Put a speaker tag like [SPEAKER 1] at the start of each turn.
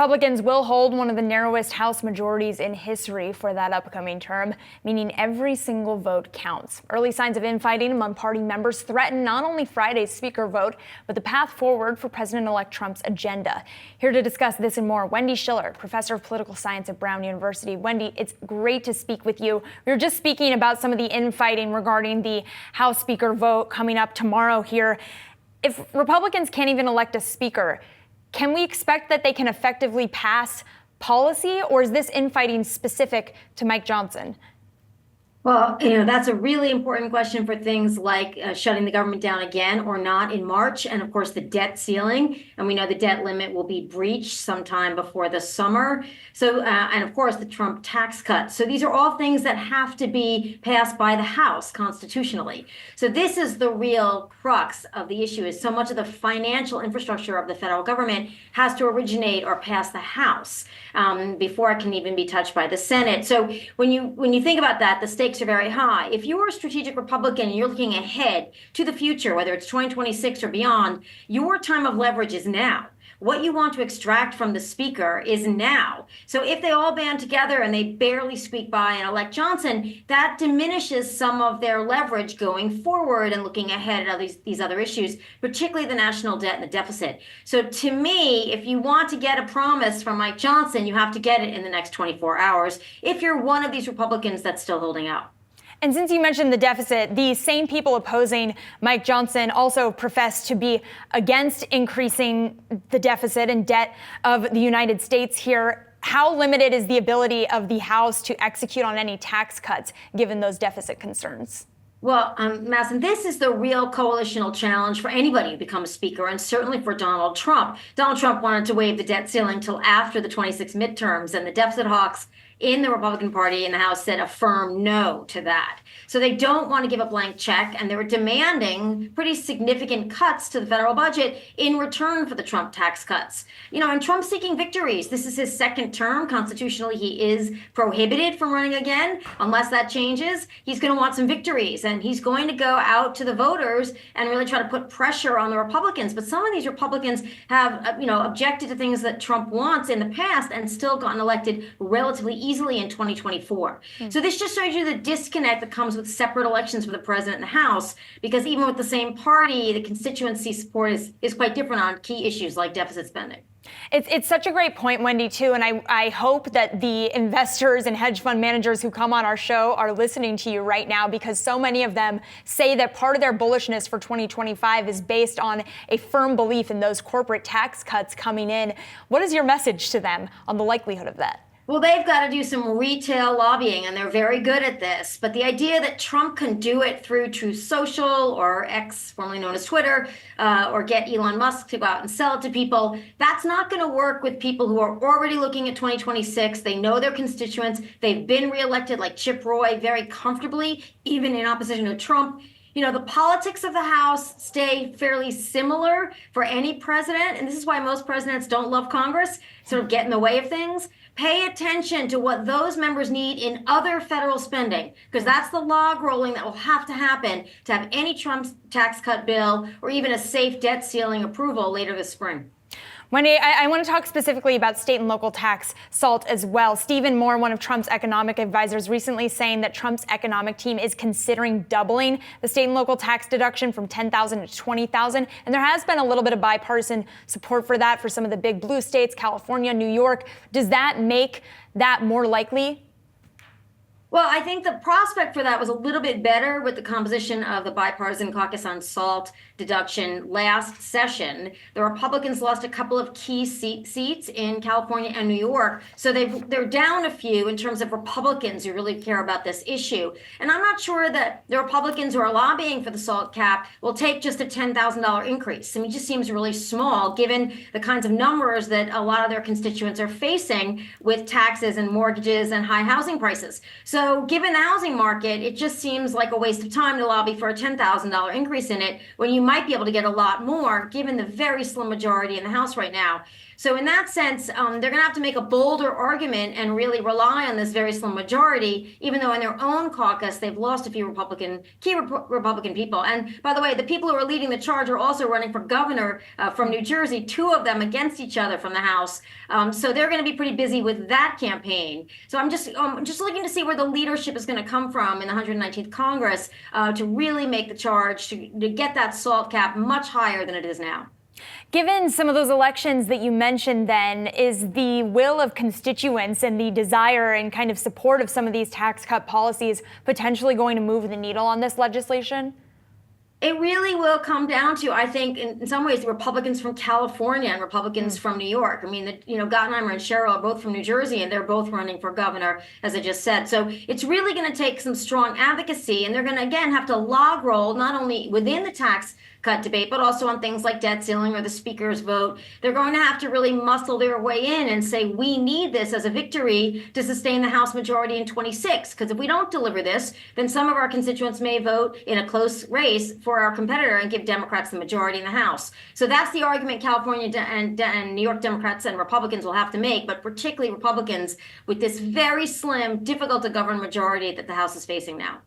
[SPEAKER 1] Republicans will hold one of the narrowest House majorities in history for that upcoming term, meaning every single vote counts. Early signs of infighting among party members threaten not only Friday's speaker vote, but the path forward for President-elect Trump's agenda. Here to discuss this and more, Wendy Schiller, professor of political science at Brown University. Wendy, it's great to speak with you. We were just speaking about some of the infighting regarding the House speaker vote coming up tomorrow here. If Republicans can't even elect a speaker, can we expect that they can effectively pass policy, or is this infighting specific to Mike Johnson?
[SPEAKER 2] Well, that's a really important question for things like shutting the government down again or not in March. And of course, the debt ceiling. And we know the debt limit will be breached sometime before the summer. So, and of course, the Trump tax cut. So these are all things that have to be passed by the House constitutionally. So this is the real crux of the issue, is so much of the financial infrastructure of the federal government has to originate or pass the House before it can even be touched by the Senate. So when you think about that, the stakes are very high. If you're a strategic Republican and you're looking ahead to the future, whether it's 2026 or beyond, your time of leverage is now. What you want to extract from the speaker is now. So if they all band together and they barely squeak by and elect Johnson, that diminishes some of their leverage going forward and looking ahead at these other issues, particularly the national debt and the deficit. So to me, if you want to get a promise from Mike Johnson, you have to get it in the next 24 hours if you're one of these Republicans that's still holding out.
[SPEAKER 1] And since you mentioned the deficit, the same people opposing Mike Johnson also profess to be against increasing the deficit and debt of the United States here. How limited is the ability of the House to execute on any tax cuts, given those deficit concerns?
[SPEAKER 2] Well, Madison, this is the real coalitional challenge for anybody who becomes speaker, and certainly for Donald Trump. Donald Trump wanted to waive the debt ceiling until after the 26 midterms, and the deficit hawks in the Republican Party in the House said a firm no to that. So they don't want to give a blank check, and they were demanding pretty significant cuts to the federal budget in return for the Trump tax cuts. And Trump's seeking victories. This is his second term. Constitutionally, he is prohibited from running again. Unless that changes, he's going to want some victories, and he's going to go out to the voters and really try to put pressure on the Republicans. But some of these Republicans have, objected to things that Trump wants in the past and still gotten elected relatively easily in 2024. So this just shows you the disconnect that comes with separate elections for the president and the House, because even with the same party, the constituency support is quite different on key issues like deficit spending.
[SPEAKER 1] It's such a great point, Wendy, too. And I hope that the investors and hedge fund managers who come on our show are listening to you right now, because so many of them say that part of their bullishness for 2025 is based on a firm belief in those corporate tax cuts coming in. What is your message to them on the likelihood of that?
[SPEAKER 2] Well, they've got to do some retail lobbying, and they're very good at this. But the idea that Trump can do it through Truth Social, or X, formerly known as Twitter, or get Elon Musk to go out and sell it to people, that's not going to work with people who are already looking at 2026. They know their constituents. They've been reelected, like Chip Roy, very comfortably, even in opposition to Trump. The politics of the House stay fairly similar for any president, and this is why most presidents don't love Congress, sort of get in the way of things. Pay attention to what those members need in other federal spending, because that's the log rolling that will have to happen to have any Trump tax cut bill or even a safe debt ceiling approval later this spring.
[SPEAKER 1] Wendy, I want to talk specifically about state and local tax SALT as well. Stephen Moore, one of Trump's economic advisors, recently saying that Trump's economic team is considering doubling the state and local tax deduction from $10,000 to $20,000. And there has been a little bit of bipartisan support for that for some of the big blue states, California, New York. Does that make that more likely?
[SPEAKER 2] Well, I think the prospect for that was a little bit better with the composition of the bipartisan caucus on SALT deduction last session. The Republicans lost a couple of key seats in California and New York. So they're down a few in terms of Republicans who really care about this issue. And I'm not sure that the Republicans who are lobbying for the SALT cap will take just a $10,000 increase. I mean, it just seems really small given the kinds of numbers that a lot of their constituents are facing with taxes and mortgages and high housing prices. So given the housing market, it just seems like a waste of time to lobby for a $10,000 increase in it when you might be able to get a lot more given the very slim majority in the House right now. So in that sense, they're going to have to make a bolder argument and really rely on this very slim majority, even though in their own caucus they've lost a few key Republican people. And by the way, the people who are leading the charge are also running for governor from New Jersey, two of them against each other from the House. So they're going to be pretty busy with that campaign. So I'm just looking to see where the leadership is going to come from in the 119th Congress to really make the charge to get that SALT cap much higher than it is now.
[SPEAKER 1] Given some of those elections that you mentioned, then, is the will of constituents and the desire and kind of support of some of these tax cut policies potentially going to move the needle on this legislation?
[SPEAKER 2] It really will come down to, I think, in some ways, the Republicans from California and Republicans from New York. I mean, Gottheimer and Sherrill are both from New Jersey, and they're both running for governor, as I just said. So it's really going to take some strong advocacy, and they're going to, again, have to log roll not only within the tax cut debate, but also on things like debt ceiling or the speaker's vote. They're going to have to really muscle their way in and say, we need this as a victory to sustain the House majority in 26. Because if we don't deliver this, then some of our constituents may vote in a close race for our competitor and give Democrats the majority in the House. So that's the argument California and New York Democrats and Republicans will have to make, but particularly Republicans with this very slim, difficult to govern majority that the House is facing now.